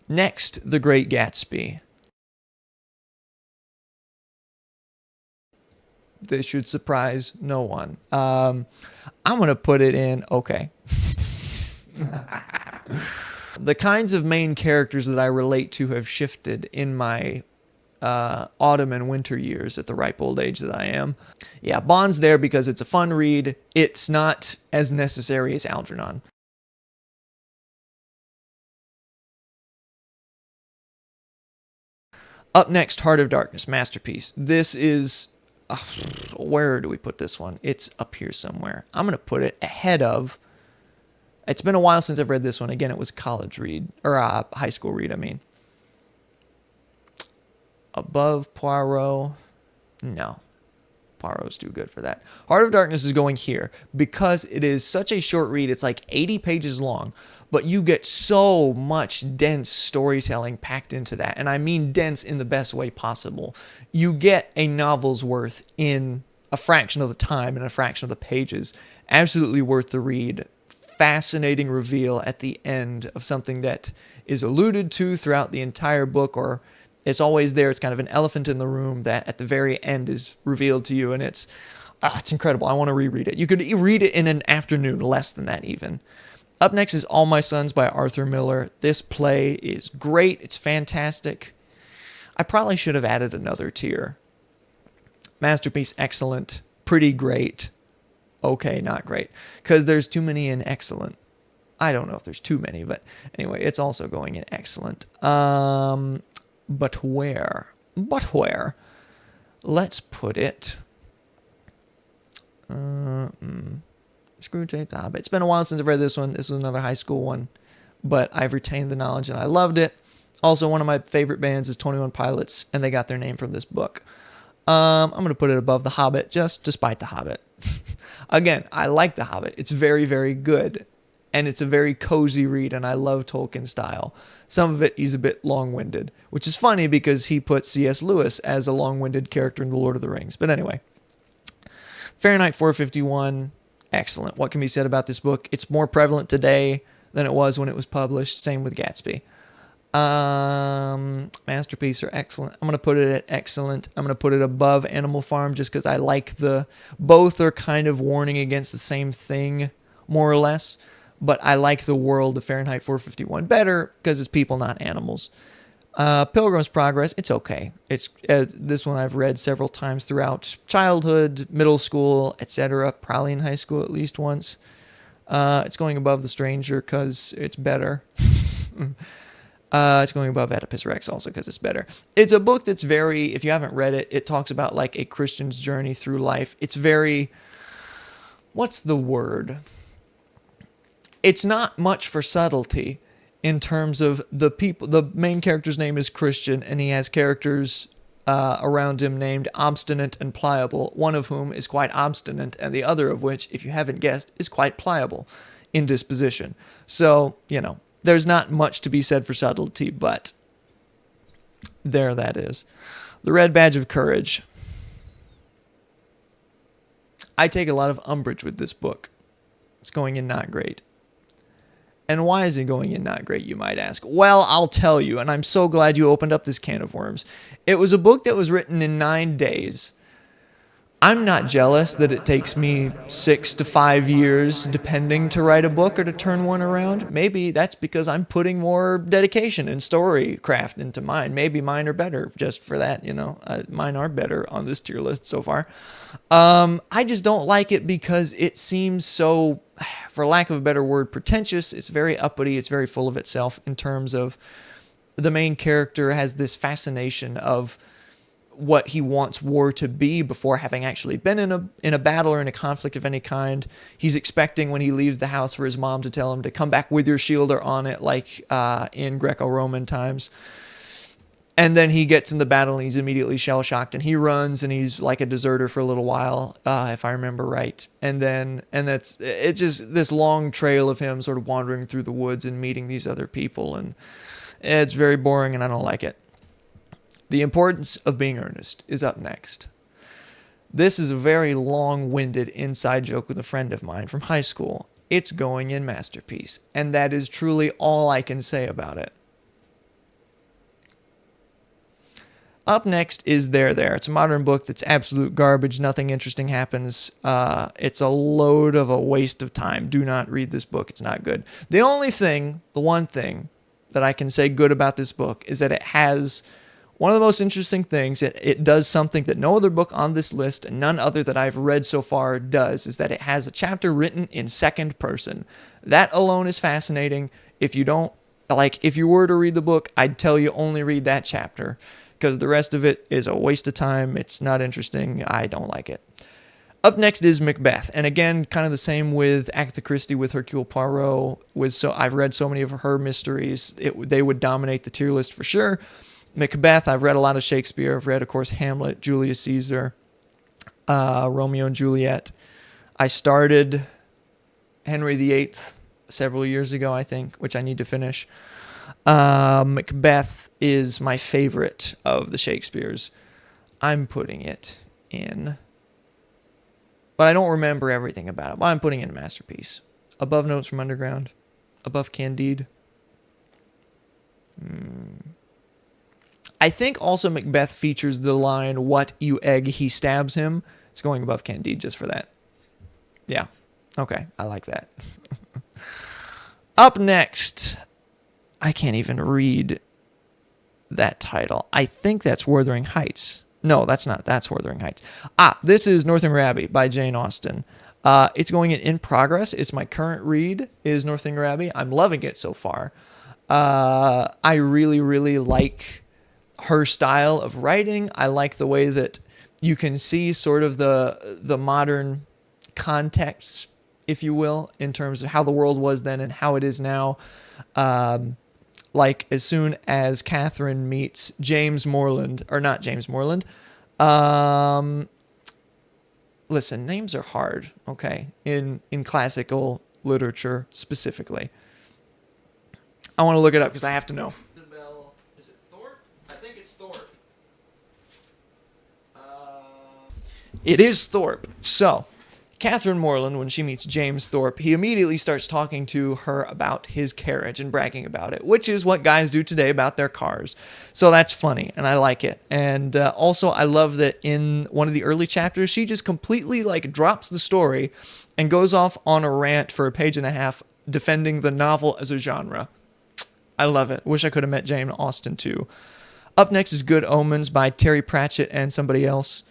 Next, The Great Gatsby. This should surprise no one. I'm going to put it in okay. The kinds of main characters that I relate to have shifted in my autumn and winter years at the ripe old age that I am. Yeah, Bond's there because it's a fun read. It's not as necessary as Algernon. Up next, Heart of Darkness, masterpiece. This is where do we put this one? It's up here somewhere. I'm gonna put it ahead of. It's been a while since I've read this one. Again, it was a college read or a high school read. I mean, above Poirot. No, Poirot's too good for that. Heart of Darkness is going here because it is such a short read. It's like 80 pages long, but you get so much dense storytelling packed into that. And I mean dense in the best way possible. You get a novel's worth in a fraction of the time and a fraction of the pages. Absolutely worth the read. Fascinating reveal at the end of something that is alluded to throughout the entire book, or it's always there. It's kind of an elephant in the room that at the very end is revealed to you, and it's incredible. I want to reread it. You could read it in an afternoon, less than that even. Up next is All My Sons by Arthur Miller. This play is great. It's fantastic. I probably should have added another tier. Masterpiece, excellent. Pretty great. Okay, not great. Because there's too many in excellent. I don't know if there's too many, but anyway, it's also going in excellent. But where? Let's put it. Screwtape, but it's been a while since I've read this one. This was another high school one, but I've retained the knowledge and I loved it. Also, one of my favorite bands is 21 Pilots, and they got their name from this book. I'm going to put it above The Hobbit, just despite The Hobbit. Again, I like The Hobbit. It's very, very good. And it's a very cozy read, and I love Tolkien's style. Some of it, he's a bit long-winded, which is funny because he put C.S. Lewis as a long-winded character in The Lord of the Rings. But anyway, Fahrenheit 451, excellent. What can be said about this book? It's more prevalent today than it was when it was published. Same with Gatsby. Masterpiece or excellent. I'm going to put it at excellent. I'm going to put it above Animal Farm just because I like both are kind of warning against the same thing, more or less. But I like the world of Fahrenheit 451 better because it's people, not animals. Pilgrim's Progress, it's okay. It's this one I've read several times throughout childhood, middle school, etc. Probably in high school at least once. It's going above The Stranger because it's better. It's going above Oedipus Rex also because it's better. It's a book that's very, if you haven't read it, it talks about like a Christian's journey through life. It's very, what's the word? It's not much for subtlety in terms of the people. The main character's name is Christian, and he has characters around him named Obstinate and Pliable, one of whom is quite obstinate, and the other of which, if you haven't guessed, is quite pliable in disposition. So, there's not much to be said for subtlety, but there that is. The Red Badge of Courage. I take a lot of umbrage with this book. It's going in not great. And why is it going in not great, you might ask? Well, I'll tell you, and I'm so glad you opened up this can of worms. It was a book that was written in 9 days. I'm not jealous that it takes me 6 to 5 years, depending, to write a book or to turn one around. Maybe that's because I'm putting more dedication and story craft into mine. Maybe mine are better just for that, mine are better on this tier list so far. I just don't like it because it seems so, for lack of a better word, pretentious. It's very uppity. It's very full of itself in terms of the main character has this fascination of what he wants war to be before having actually been in a battle or in a conflict of any kind. He's expecting when he leaves the house for his mom to tell him to come back with your shield or on it, like in Greco-Roman times. And then he gets in the battle and he's immediately shell-shocked and he runs and he's like a deserter for a little while, if I remember right. And it's just this long trail of him sort of wandering through the woods and meeting these other people, and it's very boring and I don't like it. The Importance of Being Earnest is up next. This is a very long-winded inside joke with a friend of mine from high school. It's going in masterpiece, and that is truly all I can say about it. Up next is There There. It's a modern book that's absolute garbage. Nothing interesting happens. It's a load of a waste of time. Do not read this book. It's not good. The one thing that I can say good about this book is that it has one of the most interesting things. It does something that no other book on this list, and none other that I've read so far does, is that it has a chapter written in second person. That alone is fascinating. If you were to read the book, I'd tell you only read that chapter, because the rest of it is a waste of time. It's not interesting. I don't like it. Up next is Macbeth. And again, kind of the same with Agatha Christie, with Hercule Poirot. I've read so many of her mysteries. They would dominate the tier list for sure. Macbeth, I've read a lot of Shakespeare. I've read, of course, Hamlet, Julius Caesar, Romeo and Juliet. I started Henry VIII several years ago, I think, which I need to finish. Macbeth is my favorite of the Shakespeares. I'm putting it in, but I don't remember everything about it. But I'm putting it in a masterpiece. Above Notes from Underground, above Candide. I think also Macbeth features the line, "What, you egg, he stabs him." It's going above Candide just for that. Yeah. Okay, I like that. Up next, I can't even read that title. I think that's Wuthering Heights. No, that's not. That's Wuthering Heights. This is Northanger Abbey by Jane Austen. It's going in progress. It's my current read, is Northanger Abbey. I'm loving it so far. I really, really like her style of writing. I like the way that you can see sort of the modern context, if you will, in terms of how the world was then and how it is now. Like as soon as Catherine meets James Morland, or not James Morland. Listen, names are hard, okay, in classical literature specifically. I want to look it up because I have to know. Is it Thorpe? I think it's Thorpe. It is Thorpe. So, Catherine Morland, when she meets James Thorpe, he immediately starts talking to her about his carriage and bragging about it, which is what guys do today about their cars. So that's funny, and I like it. And also, I love that in one of the early chapters, she just completely drops the story and goes off on a rant for a page and a half defending the novel as a genre. I love it. Wish I could have met Jane Austen too. Up next is Good Omens by Terry Pratchett and somebody else.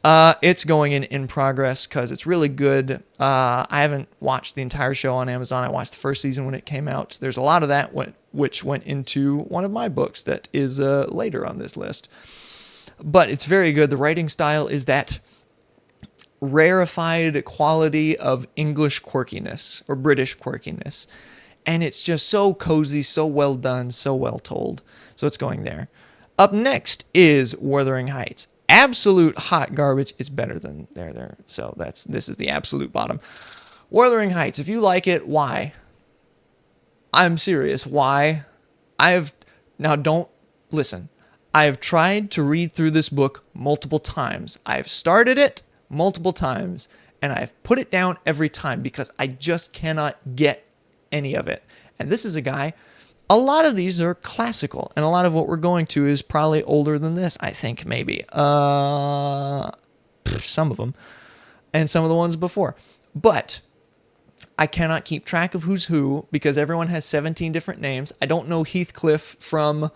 It's going in progress because it's really good. I haven't watched the entire show on Amazon. I watched the first season when it came out. There's a lot of that which went into one of my books that is later on this list. But it's very good. The writing style is that rarefied quality of English quirkiness or British quirkiness. And it's just so cozy, so well done, so well told. So it's going there. Up next is Wuthering Heights. Absolute hot garbage. It's better than there. So this is the absolute bottom. Wuthering Heights. If you like it, why? I'm serious. Why? Don't listen. I have tried to read through this book multiple times. I've started it multiple times, and I've put it down every time because I just cannot get any of it. And this is a guy, a lot of these are classical, and a lot of what we're going to is probably older than this, I think, maybe. Some of them. And some of the ones before. But I cannot keep track of who's who because everyone has 17 different names. I don't know Heathcliff from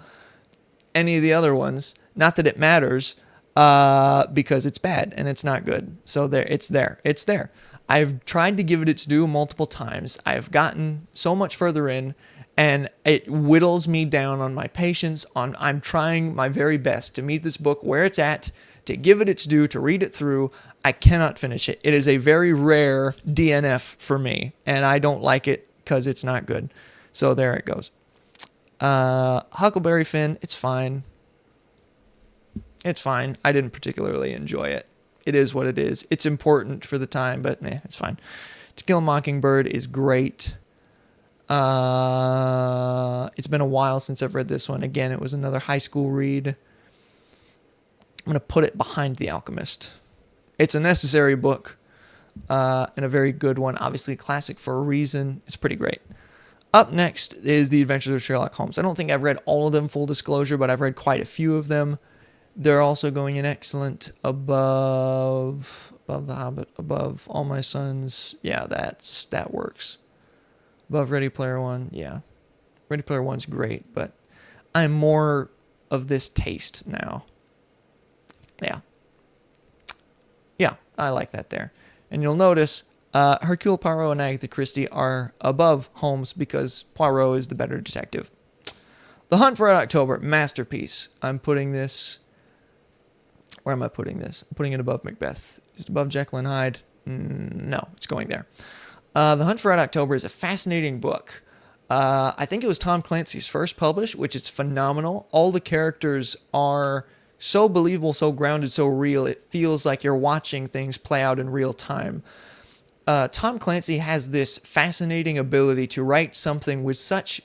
any of the other ones. Not that it matters, because it's bad and it's not good. So it's there. I've tried to give it its due multiple times. I've gotten so much further in, and it whittles me down on my patience. I'm trying my very best to meet this book where it's at, to give it its due, to read it through. I cannot finish it. It is a very rare DNF for me, and I don't like it because it's not good. So there it goes. Huckleberry Finn, it's fine. It's fine. I didn't particularly enjoy it. It is what it is. It's important for the time, but it's fine. To Kill a Mockingbird is great. It's been a while since I've read this one. Again, it was another high school read. I'm going to put it behind The Alchemist. It's a necessary book, and a very good one. Obviously a classic for a reason. It's pretty great. Up next is The Adventures of Sherlock Holmes. I don't think I've read all of them, full disclosure, but I've read quite a few of them. They're also going in excellent above The Hobbit, above All My Sons. Yeah, that works. Above Ready Player One. Yeah. Ready Player One's great, but I'm more of this taste now. Yeah. Yeah, I like that there. And you'll notice Hercule Poirot and Agatha Christie are above Holmes because Poirot is the better detective. The Hunt for Red October, masterpiece. I'm putting this... Where am I putting this? I'm putting it above Macbeth. Is it above Jekyll and Hyde? No, it's going there. The Hunt for Red October is a fascinating book. I think it was Tom Clancy's first published, which is phenomenal. All the characters are so believable, so grounded, so real. It feels like you're watching things play out in real time. Tom Clancy has this fascinating ability to write something with such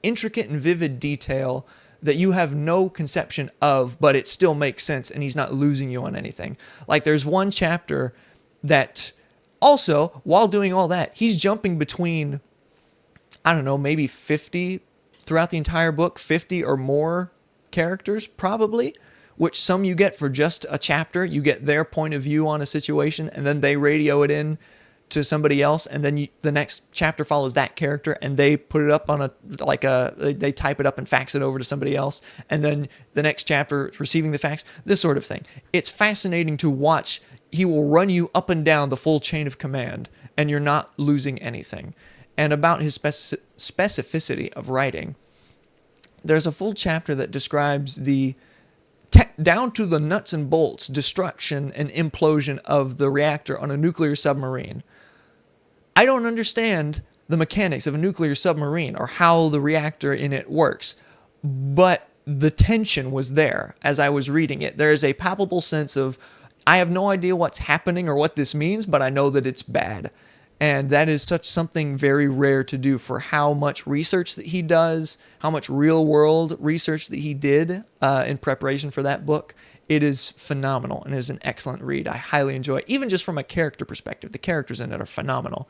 intricate and vivid detail that you have no conception of, but it still makes sense and he's not losing you on anything. Like there's one chapter that also, while doing all that, he's jumping between, I don't know, maybe 50 throughout the entire book, 50 or more characters probably, which some you get for just a chapter. You get their point of view on a situation and then they radio it in to somebody else, and then the next chapter follows that character and they put it up on they type it up and fax it over to somebody else, and then the next chapter is receiving the fax, this sort of thing. It's fascinating to watch. He will run you up and down the full chain of command and you're not losing anything. And about his specificity of writing, there's a full chapter that describes the down to the nuts and bolts destruction and implosion of the reactor on a nuclear submarine. I don't understand the mechanics of a nuclear submarine or how the reactor in it works, but the tension was there as I was reading it. There is a palpable sense of, I have no idea what's happening or what this means, but I know that it's bad. And that is something very rare to do for how much research that he does, how much real world research that he did in preparation for that book. It is phenomenal and is an excellent read. I highly enjoy it, even just from a character perspective. The characters in it are phenomenal.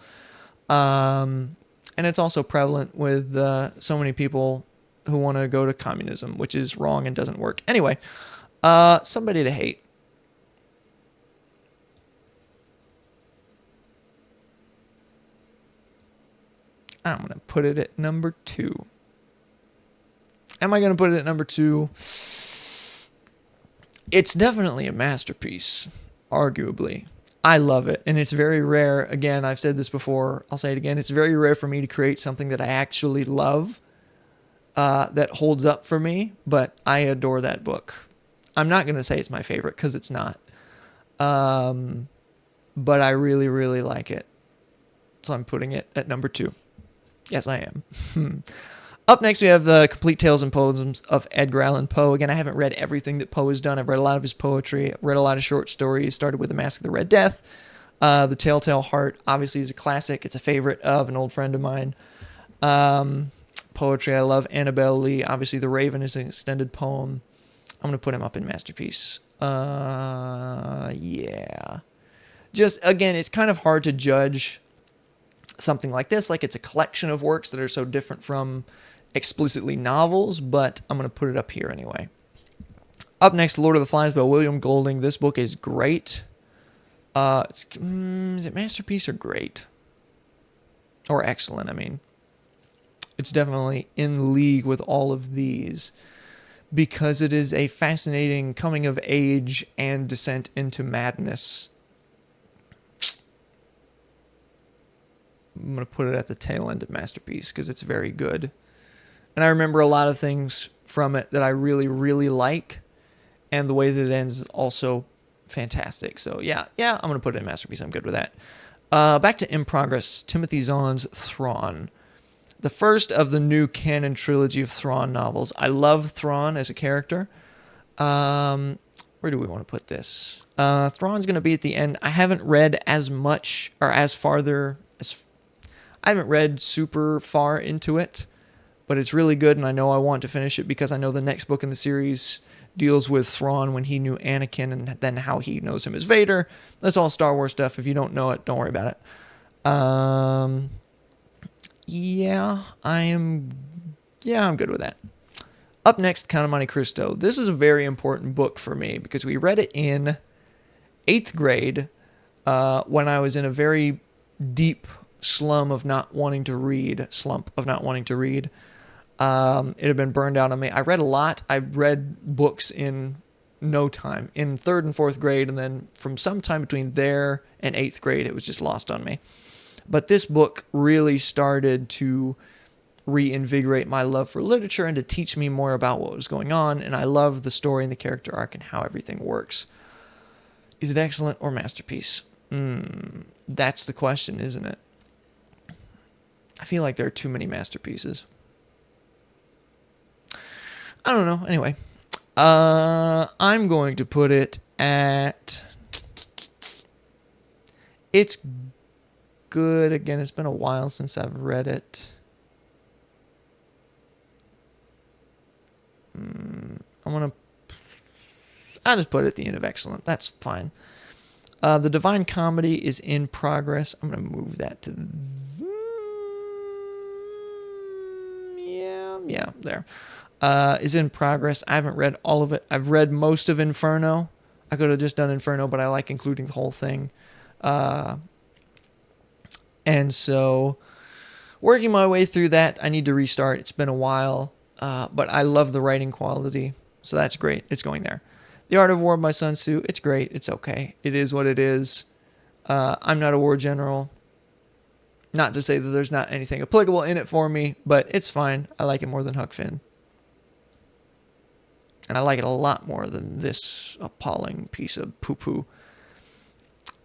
And it's also prevalent with so many people who want to go to communism, which is wrong and doesn't work. Anyway, somebody to hate. I'm going to put it at number 2. Am I going to put it at number 2? It's definitely a masterpiece, arguably. I love it, and it's very rare. Again, I've said this before. I'll say it again. It's very rare for me to create something that I actually love that holds up for me, but I adore that book. I'm not going to say it's my favorite because it's not. But I really, really like it. So I'm putting it at number 2. Yes, I am. Up next, we have the Complete Tales and Poems of Edgar Allan Poe. Again, I haven't read everything that Poe has done. I've read a lot of his poetry. I've read a lot of short stories. Started with The Mask of the Red Death. The Telltale Heart, obviously, is a classic. It's a favorite of an old friend of mine. Poetry, I love Annabelle Lee. Obviously, The Raven is an extended poem. I'm going to put him up in Masterpiece. Yeah. Just, again, it's kind of hard to judge something like this. Like, it's a collection of works that are so different from explicitly novels, but I'm going to put it up here anyway. Up next, Lord of the Flies by William Golding. This book is great. Is it masterpiece or great? Or excellent, I mean. It's definitely in league with all of these because it is a fascinating coming of age and descent into madness. I'm going to put it at the tail end of Masterpiece because it's very good. And I remember a lot of things from it that I really, really like. And the way that it ends is also fantastic. So yeah, I'm going to put it in Masterpiece. I'm good with that. Back to In Progress, Timothy Zahn's Thrawn. The first of the new canon trilogy of Thrawn novels. I love Thrawn as a character. Where do we want to put this? Thrawn's going to be at the end. I haven't read as much or as farther as... I haven't read super far into it, but it's really good, and I know I want to finish it because I know the next book in the series deals with Thrawn when he knew Anakin and then how he knows him as Vader. That's all Star Wars stuff. If you don't know it, don't worry about it. Yeah, I'm good with that. Up next, Count of Monte Cristo. This is a very important book for me because we read it in 8th grade when I was in a very deep slump of not wanting to read. It had been burned out on me. I read a lot. I read books in no time, in 3rd and 4th grade, and then from sometime between there and 8th grade, it was just lost on me. But this book really started to reinvigorate my love for literature and to teach me more about what was going on, and I love the story and the character arc and how everything works. Is it excellent or masterpiece? That's the question, isn't it? I feel like there are too many masterpieces. I don't know. Anyway, I'm going to put it at... It's good. Again, it's been a while since I've read it. I'll just put it at the end of excellent. That's fine. The Divine Comedy is in progress. I'm going to move that to... Yeah, there. Is in progress. I haven't read all of it. I've read most of Inferno. I could have just done Inferno, but I like including the whole thing. And so, working my way through that, I need to restart. It's been a while, but I love the writing quality, so that's great. It's going there. The Art of War by Sun Tzu, it's great. It's okay. It is what it is. I'm not a war general. Not to say that there's not anything applicable in it for me, but it's fine. I like it more than Huck Finn. And I like it a lot more than this appalling piece of poo-poo.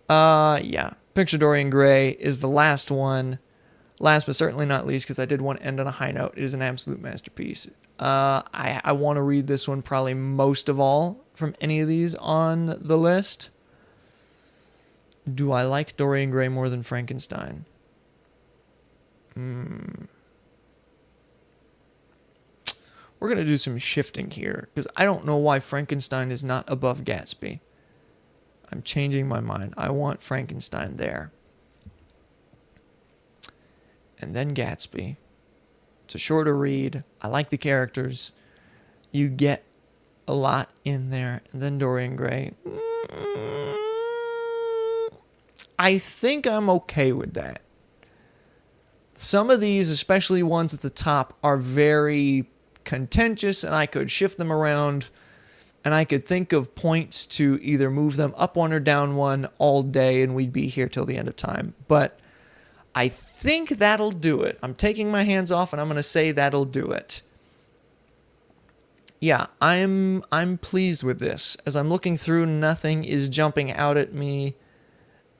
Yeah. Picture Dorian Gray is the last one. Last but certainly not least, because I did want to end on a high note. It is an absolute masterpiece. I want to read this one probably most of all from any of these on the list. Do I like Dorian Gray more than Frankenstein? We're going to do some shifting here, because I don't know why Frankenstein is not above Gatsby. I'm changing my mind. I want Frankenstein there. And then Gatsby. It's a shorter read. I like the characters. You get a lot in there. And then Dorian Gray. I think I'm okay with that. Some of these, especially ones at the top, are very contentious, and I could shift them around, and I could think of points to either move them up one or down one all day, and we'd be here till the end of time. But I think that'll do it. I'm taking my hands off, and I'm going to say that'll do it. Yeah, I'm pleased with this. As I'm looking through, nothing is jumping out at me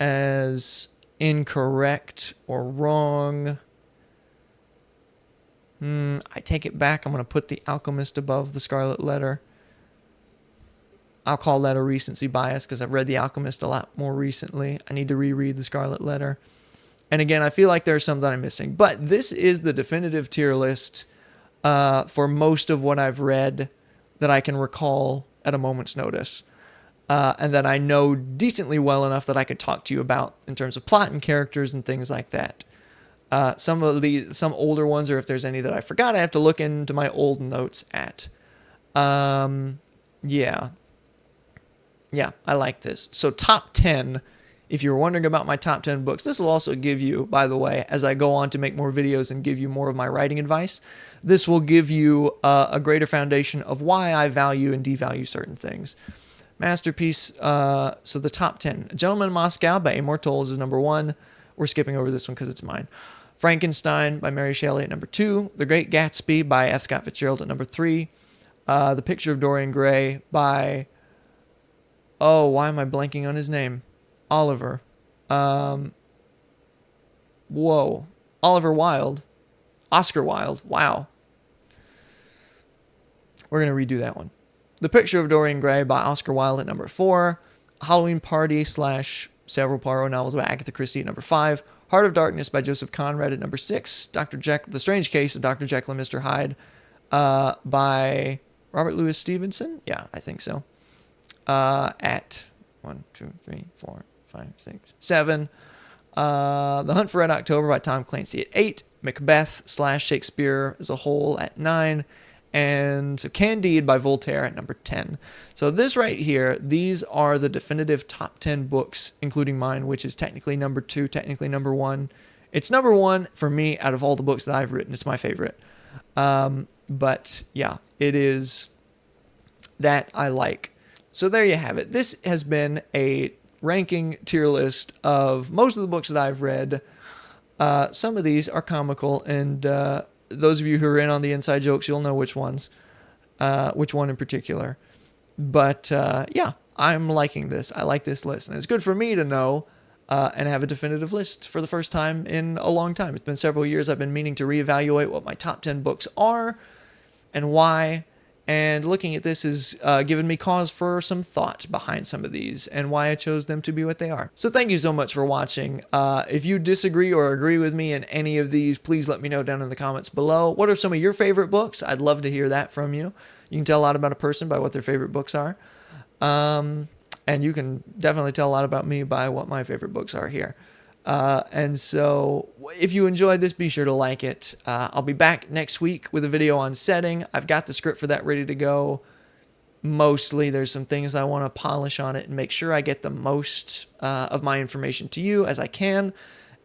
as incorrect or wrong. I take it back. I'm going to put The Alchemist above The Scarlet Letter. I'll call that a recency bias because I've read The Alchemist a lot more recently. I need to reread The Scarlet Letter. And again, I feel like there's some that I'm missing. But this is the definitive tier list for most of what I've read that I can recall at a moment's notice. And that I know decently well enough that I could talk to you about in terms of plot and characters and things like that. Some older ones, or if there's any that I forgot, I have to look into my old notes at. Yeah, I like this. So top 10, if you're wondering about my top 10 books, this will also give you, by the way, as I go on to make more videos and give you more of my writing advice, this will give you a greater foundation of why I value and devalue certain things. Masterpiece, so the top 10. A Gentleman in Moscow by Amor Towles is number 1. We're skipping over this one because it's mine. Frankenstein by Mary Shelley at number 2. The Great Gatsby by F. Scott Fitzgerald at number 3. The Picture of Dorian Gray by... Oh, why am I blanking on his name? Oliver. Oliver Wilde. Oscar Wilde. Wow. We're going to redo that one. The Picture of Dorian Gray by Oscar Wilde at number 4. Halloween Party / several Poirot novels by Agatha Christie at number 5. Heart of Darkness by Joseph Conrad at number 6. The Strange Case of Dr. Jekyll and Mr. Hyde by Robert Louis Stevenson. Yeah, I think so. At 1, 2, 3, 4, 5, 6, 7. The Hunt for Red October by Tom Clancy at 8. Macbeth/Shakespeare as a whole at 9, and Candide by Voltaire at number 10. So this right here, these are the definitive top 10 books, including mine, which is technically number 2, technically number 1. It's number 1 for me out of all the books that I've written. It's my favorite. But yeah, it is that I like. So there you have it. This has been a ranking tier list of most of the books that I've read. Some of these are comical, and those of you who are in on the inside jokes, you'll know which one in particular. But yeah, I'm liking this. I like this list, and it's good for me to know and have a definitive list for the first time in a long time. It's been several years. I've been meaning to reevaluate what my top 10 books are and why. And looking at this has given me cause for some thought behind some of these and why I chose them to be what they are. So thank you so much for watching. If you disagree or agree with me in any of these, please let me know down in the comments below. What are some of your favorite books? I'd love to hear that from you. You can tell a lot about a person by what their favorite books are. And you can definitely tell a lot about me by what my favorite books are here. And so if you enjoyed this, be sure to like it. I'll be back next week with a video on setting. I've got the script for that ready to go. Mostly there's some things I want to polish on it and make sure I get the most of my information to you as I can.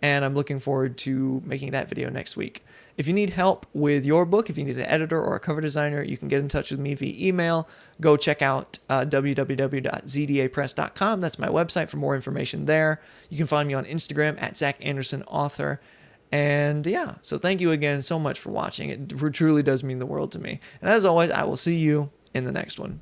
And I'm looking forward to making that video next week. If you need help with your book, if you need an editor or a cover designer, you can get in touch with me via email. Go check out www.zdapress.com. That's my website for more information there. You can find me on Instagram at Zach Anderson Author. And yeah, so thank you again so much for watching. It truly does mean the world to me. And as always, I will see you in the next one.